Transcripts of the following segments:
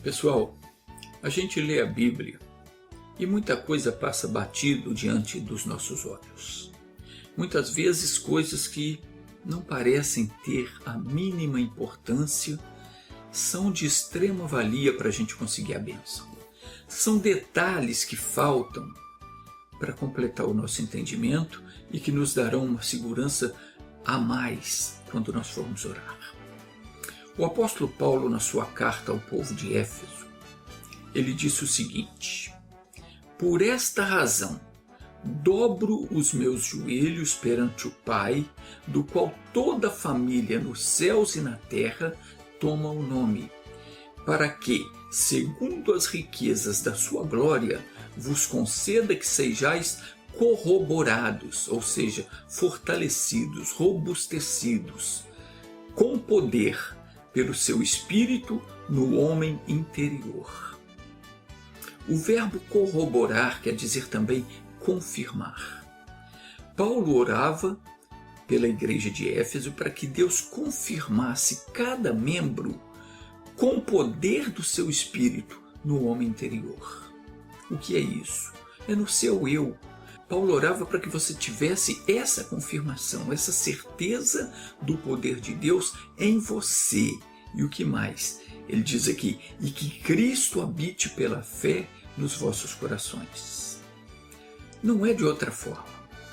Pessoal, a gente lê a Bíblia e muita coisa passa batido diante dos nossos olhos. Muitas vezes coisas que não parecem ter a mínima importância são de extrema valia para a gente conseguir a bênção. São detalhes que faltam para completar o nosso entendimento e que nos darão uma segurança a mais quando nós formos orar. O apóstolo Paulo, na sua carta ao povo de Éfeso, ele disse o seguinte: por esta razão, dobro os meus joelhos perante o Pai, do qual toda a família nos céus e na terra toma o nome, para que, segundo as riquezas da sua glória, vos conceda que sejais corroborados, ou seja, fortalecidos, robustecidos, com poder, pelo seu espírito no homem interior. O verbo corroborar quer dizer também confirmar. Paulo orava pela igreja de Éfeso para que Deus confirmasse cada membro com o poder do seu espírito no homem interior. O que é isso? É no seu eu. Paulo orava para que você tivesse essa confirmação, essa certeza do poder de Deus em você. E o que mais? Ele diz aqui, e que Cristo habite pela fé nos vossos corações. Não é de outra forma,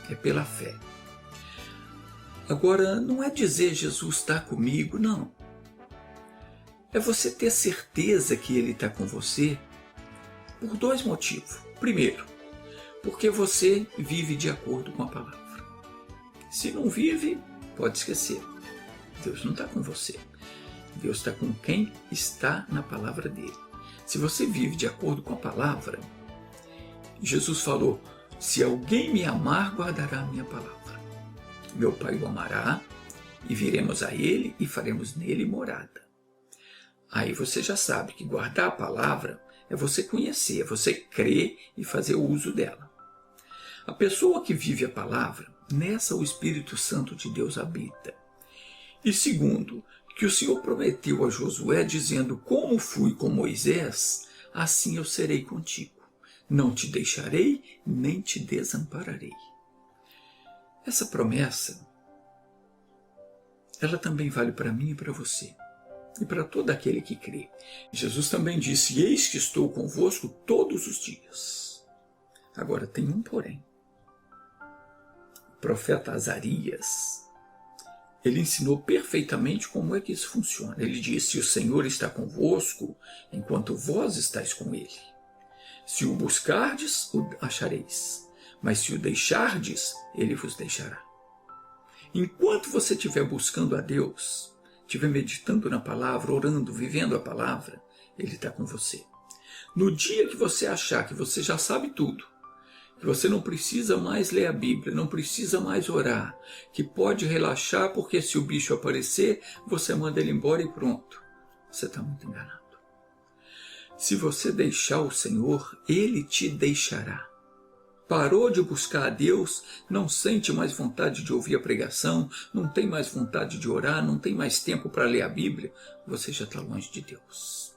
é pela fé. Agora, não é dizer Jesus está comigo, não. É você ter certeza que Ele está com você por dois motivos. Primeiro, porque você vive de acordo com a palavra. Se não vive, pode esquecer. Deus não está com você. Deus está com quem está na palavra dele. Se você vive de acordo com a palavra, Jesus falou, se alguém me amar, guardará a minha palavra. Meu Pai o amará, e viremos a ele e faremos nele morada. Aí você já sabe que guardar a palavra é você conhecer, é você crer e fazer o uso dela. A pessoa que vive a palavra, nessa o Espírito Santo de Deus habita. E segundo, que o Senhor prometeu a Josué, dizendo, como fui com Moisés, assim eu serei contigo. Não te deixarei, nem te desampararei. Essa promessa, ela também vale para mim e para você, e para todo aquele que crê. Jesus também disse, eis que estou convosco todos os dias. Agora tem um porém. O profeta Azarias, ele ensinou perfeitamente como é que isso funciona. Ele disse, o Senhor está convosco, enquanto vós estáis com ele. Se o buscardes, o achareis. Mas se o deixardes, ele vos deixará. Enquanto você estiver buscando a Deus, estiver meditando na palavra, orando, vivendo a palavra, ele está com você. No dia que você achar que você já sabe tudo, que você não precisa mais ler a Bíblia, não precisa mais orar, que pode relaxar porque se o bicho aparecer, você manda ele embora e pronto. Você está muito enganado. Se você deixar o Senhor, Ele te deixará. Parou de buscar a Deus, não sente mais vontade de ouvir a pregação, não tem mais vontade de orar, não tem mais tempo para ler a Bíblia, você já está longe de Deus.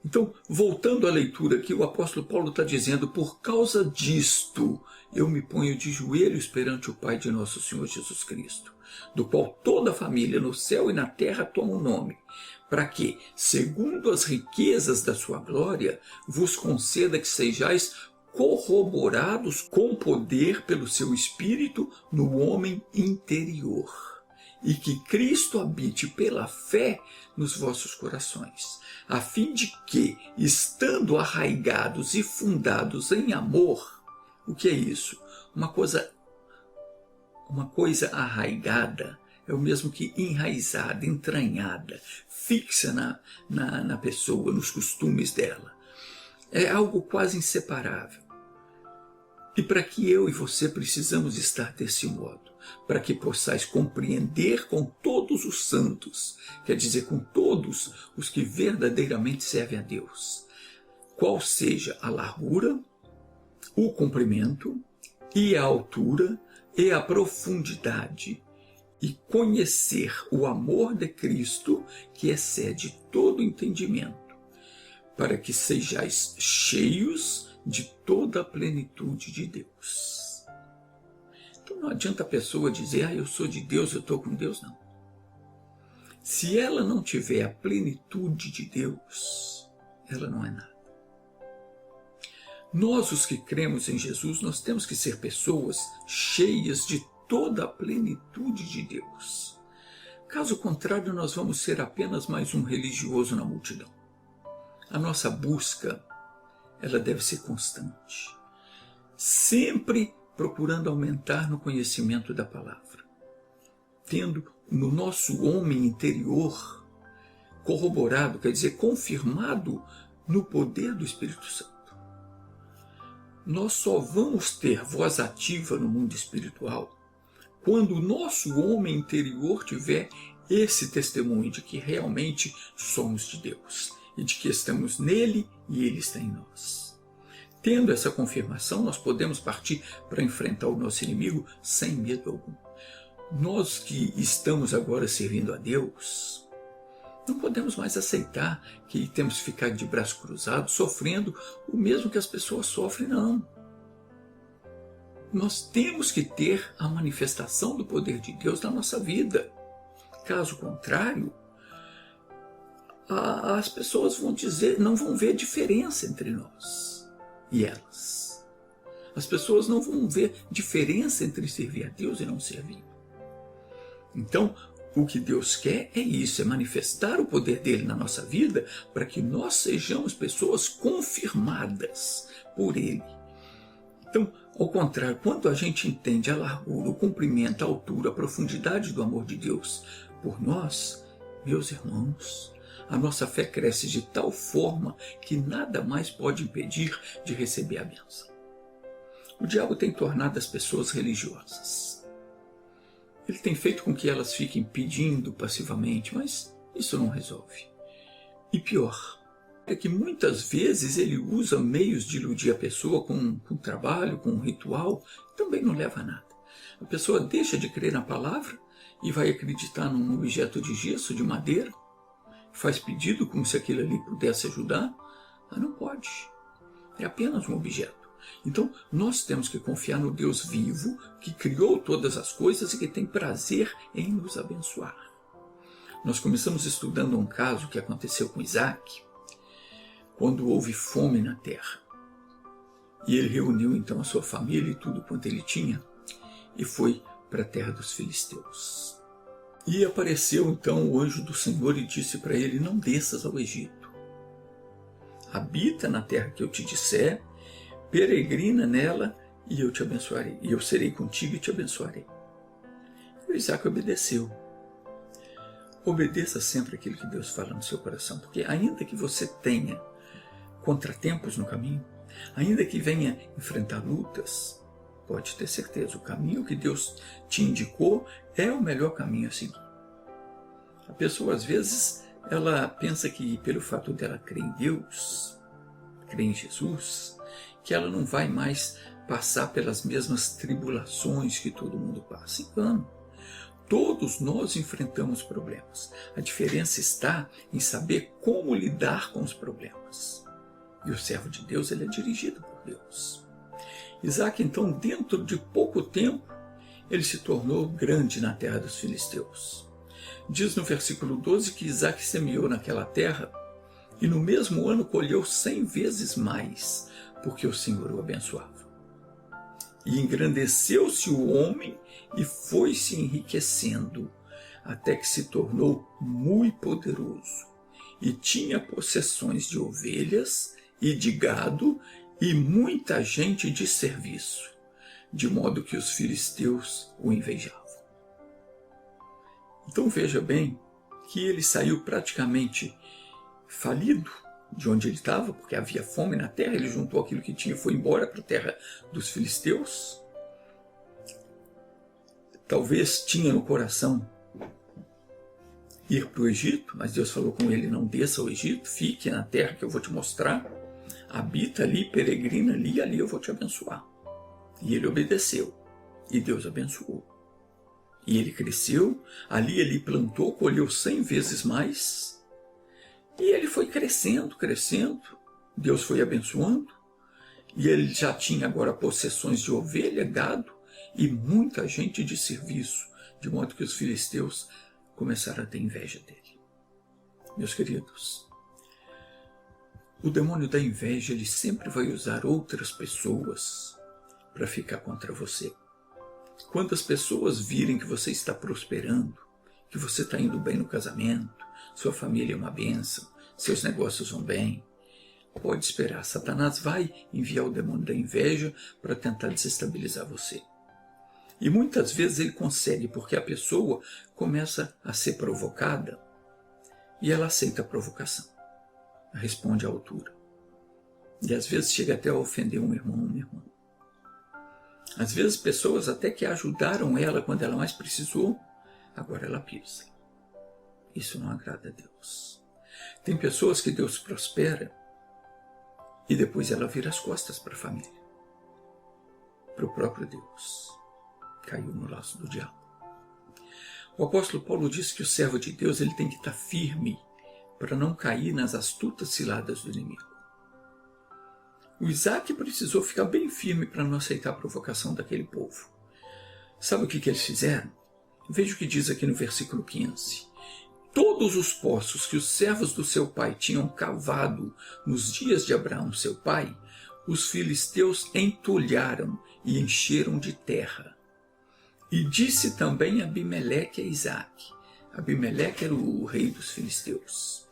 Então, voltando à leitura aqui, o apóstolo Paulo está dizendo, por causa disto, eu me ponho de joelhos perante o Pai de nosso Senhor Jesus Cristo, do qual toda a família no céu e na terra toma o nome, para que, segundo as riquezas da sua glória, vos conceda que sejais corroborados com poder pelo seu Espírito no homem interior, e que Cristo habite pela fé nos vossos corações, a fim de que, estando arraigados e fundados em amor, o que é isso? Uma coisa arraigada é o mesmo que enraizada, entranhada, fixa na pessoa, nos costumes dela. É algo quase inseparável. E para que eu e você precisamos estar desse modo? Para que possais compreender com todos os santos, quer dizer, com todos os que verdadeiramente servem a Deus, qual seja a largura, o comprimento e a altura e a profundidade e conhecer o amor de Cristo que excede todo entendimento, para que sejais cheios de toda a plenitude de Deus. Então não adianta a pessoa dizer, eu sou de Deus, eu estou com Deus, não. Se ela não tiver a plenitude de Deus, ela não é nada. Nós, os que cremos em Jesus, nós temos que ser pessoas cheias de toda a plenitude de Deus. Caso contrário, nós vamos ser apenas mais um religioso na multidão. A nossa busca, ela deve ser constante, sempre procurando aumentar no conhecimento da palavra, tendo no nosso homem interior corroborado, quer dizer, confirmado no poder do Espírito Santo. Nós só vamos ter voz ativa no mundo espiritual quando o nosso homem interior tiver esse testemunho de que realmente somos de Deus e de que estamos nele e ele está em nós. Tendo essa confirmação, nós podemos partir para enfrentar o nosso inimigo sem medo algum. Nós que estamos agora servindo a Deus, não podemos mais aceitar que temos que ficar de braços cruzados, sofrendo o mesmo que as pessoas sofrem, não. Nós temos que ter a manifestação do poder de Deus na nossa vida. Caso contrário, as pessoas vão dizer, não vão ver diferença entre nós e elas. As pessoas não vão ver diferença entre servir a Deus e não servir. Então, o que Deus quer é isso, é manifestar o poder dele na nossa vida para que nós sejamos pessoas confirmadas por ele. Então, ao contrário, quando a gente entende a largura, o comprimento, a altura, a profundidade do amor de Deus por nós, meus irmãos, a nossa fé cresce de tal forma que nada mais pode impedir de receber a bênção. O diabo tem tornado as pessoas religiosas. Ele tem feito com que elas fiquem pedindo passivamente, mas isso não resolve. E pior, é que muitas vezes ele usa meios de iludir a pessoa com trabalho, com um ritual, também não leva a nada. A pessoa deixa de crer na palavra e vai acreditar num objeto de gesso, de madeira, faz pedido como se aquilo ali pudesse ajudar, mas não pode. É apenas um objeto. Então, nós temos que confiar no Deus vivo, que criou todas as coisas e que tem prazer em nos abençoar. Nós começamos estudando um caso que aconteceu com Isaac, quando houve fome na terra. E ele reuniu então a sua família e tudo quanto ele tinha e foi para a terra dos filisteus. E apareceu então o anjo do Senhor e disse para ele, não desças ao Egito. Habita na terra que eu te disser, peregrina nela e eu te abençoarei. E eu serei contigo e te abençoarei. E o Isaac obedeceu. Obedeça sempre aquilo que Deus fala no seu coração, porque ainda que você tenha contratempos no caminho, ainda que venha enfrentar lutas, pode ter certeza, o caminho que Deus te indicou é o melhor caminho a seguir. A pessoa às vezes, ela pensa que pelo fato dela crer em Deus, crer em Jesus, que ela não vai mais passar pelas mesmas tribulações que todo mundo passa. Engano. Todos nós enfrentamos problemas. A diferença está em saber como lidar com os problemas. E o servo de Deus, ele é dirigido por Deus. Isaac, então, dentro de pouco tempo, ele se tornou grande na terra dos filisteus. Diz no versículo 12 que Isaac semeou naquela terra e no mesmo ano colheu 100 vezes mais, porque o Senhor o abençoava. E engrandeceu-se o homem e foi se enriquecendo, até que se tornou muito poderoso, e tinha possessões de ovelhas e de gado, e muita gente de serviço, de modo que os filisteus o invejavam. Então veja bem que ele saiu praticamente falido de onde ele estava, porque havia fome na terra, ele juntou aquilo que tinha e foi embora para a terra dos filisteus. Talvez tinha no coração ir para o Egito, mas Deus falou com ele, não desça ao Egito, fique na terra que eu vou te mostrar, habita ali, peregrina ali, e ali eu vou te abençoar. E ele obedeceu. E Deus abençoou. E ele cresceu, ali ele plantou, colheu 100 vezes mais. E ele foi crescendo, crescendo. Deus foi abençoando. E ele já tinha agora possessões de ovelha, gado e muita gente de serviço, de modo que os filisteus começaram a ter inveja dele. Meus queridos, o demônio da inveja, ele sempre vai usar outras pessoas para ficar contra você. Quando as pessoas virem que você está prosperando, que você está indo bem no casamento, sua família é uma bênção, seus negócios vão bem, pode esperar. Satanás vai enviar o demônio da inveja para tentar desestabilizar você. E muitas vezes ele consegue, porque a pessoa começa a ser provocada e ela aceita a provocação, responde à altura. E às vezes chega até a ofender um irmão, uma irmã. Às vezes pessoas até que ajudaram ela quando ela mais precisou, agora ela pisa. Isso não agrada a Deus. Tem pessoas que Deus prospera e depois ela vira as costas para a família, para o próprio Deus. Caiu no laço do diabo. O apóstolo Paulo diz que o servo de Deus ele tem que estar firme para não cair nas astutas ciladas do inimigo. O Isaac precisou ficar bem firme para não aceitar a provocação daquele povo. Sabe o que eles fizeram? Veja o que diz aqui no versículo 15. Todos os poços que os servos do seu pai tinham cavado nos dias de Abraão, seu pai, os filisteus entulharam e encheram de terra. E disse também Abimeleque a Isaque. Abimeleque era o rei dos filisteus.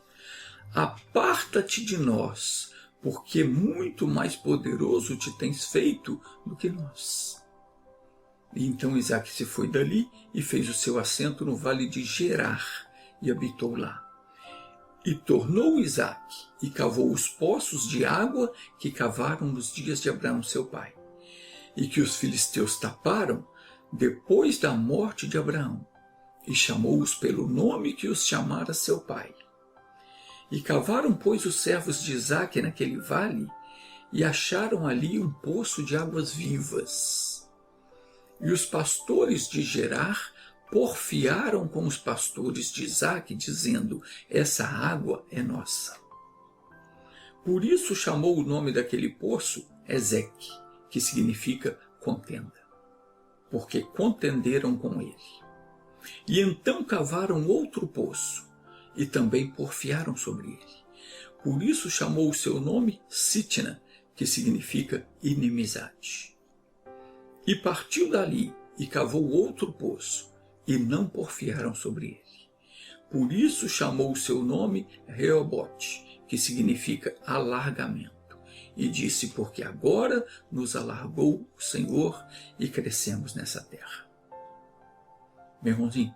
Aparta-te de nós, porque muito mais poderoso te tens feito do que nós. E então Isaque se foi dali e fez o seu assento no vale de Gerar e habitou lá. E tornou Isaque e cavou os poços de água que cavaram nos dias de Abraão seu pai, e que os filisteus taparam depois da morte de Abraão, e chamou-os pelo nome que os chamara seu pai. E cavaram, pois, os servos de Isaque naquele vale, e acharam ali um poço de águas vivas. E os pastores de Gerar porfiaram com os pastores de Isaque, dizendo: essa água é nossa. Por isso chamou o nome daquele poço Ezeque, que significa contenda, porque contenderam com ele. E então cavaram outro poço, e também porfiaram sobre ele. Por isso chamou o seu nome Sitna, que significa inimizade. E partiu dali, e cavou outro poço, e não porfiaram sobre ele. Por isso chamou o seu nome Reobote, que significa alargamento. E disse: porque agora nos alargou o Senhor e crescemos nessa terra. Meu irmãozinho,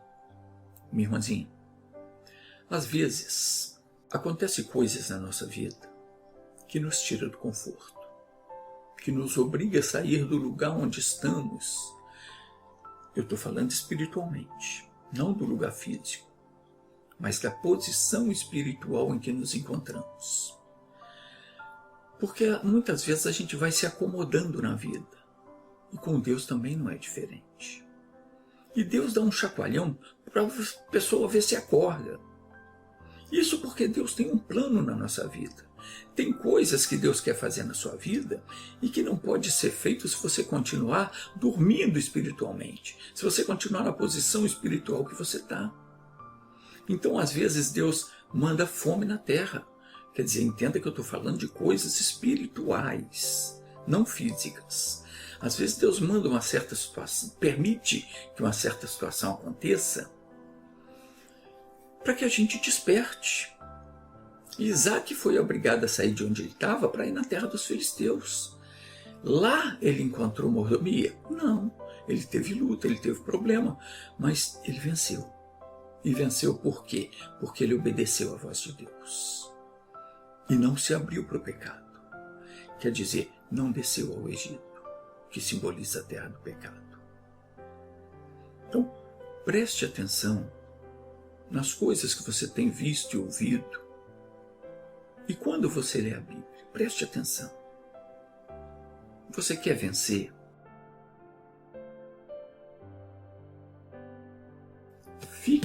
minha irmãzinha, às vezes acontecem coisas na nossa vida que nos tira do conforto, que nos obriga a sair do lugar onde estamos. Eu estou falando espiritualmente, não do lugar físico, mas da posição espiritual em que nos encontramos. Porque muitas vezes a gente vai se acomodando na vida. E com Deus também não é diferente. E Deus dá um chacoalhão para a pessoa ver se acorda. Isso porque Deus tem um plano na nossa vida. Tem coisas que Deus quer fazer na sua vida e que não pode ser feito se você continuar dormindo espiritualmente. Se você continuar na posição espiritual que você está. Então, às vezes, Deus manda fome na terra. Quer dizer, entenda que eu estou falando de coisas espirituais, não físicas. Às vezes Deus manda uma certa situação, permite que uma certa situação aconteça para que a gente desperte. Isaac foi obrigado a sair de onde ele estava para ir na terra dos filisteus. Lá ele encontrou mordomia? Não, ele teve luta, ele teve problema, mas ele venceu. E venceu por quê? Porque ele obedeceu à voz de Deus. E não se abriu para o pecado. Quer dizer, não desceu ao Egito, que simboliza a terra do pecado. Então, preste atenção nas coisas que você tem visto e ouvido. E quando você lê a Bíblia, preste atenção. Você quer vencer?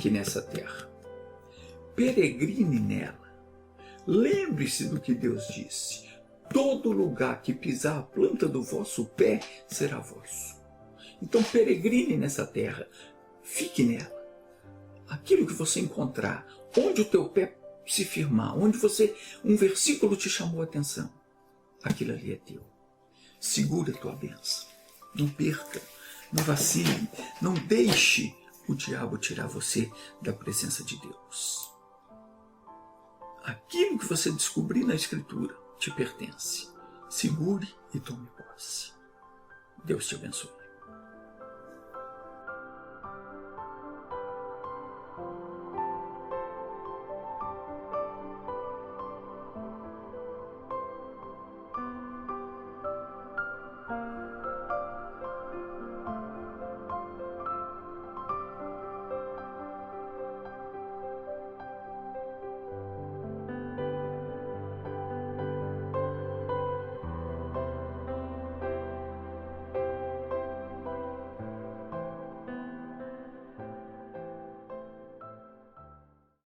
fique nessa terra. Peregrine nela. Lembre-se do que Deus disse. Todo lugar que pisar a planta do vosso pé será vosso. Então peregrine nessa terra. Fique nela. Aquilo que você encontrar, onde o teu pé se firmar, onde um versículo te chamou a atenção, aquilo ali é teu. Segura a tua bênção. Não perca, não vacile, não deixe o diabo tirar você da presença de Deus. Aquilo que você descobrir na Escritura te pertence. Segure e tome posse. Deus te abençoe.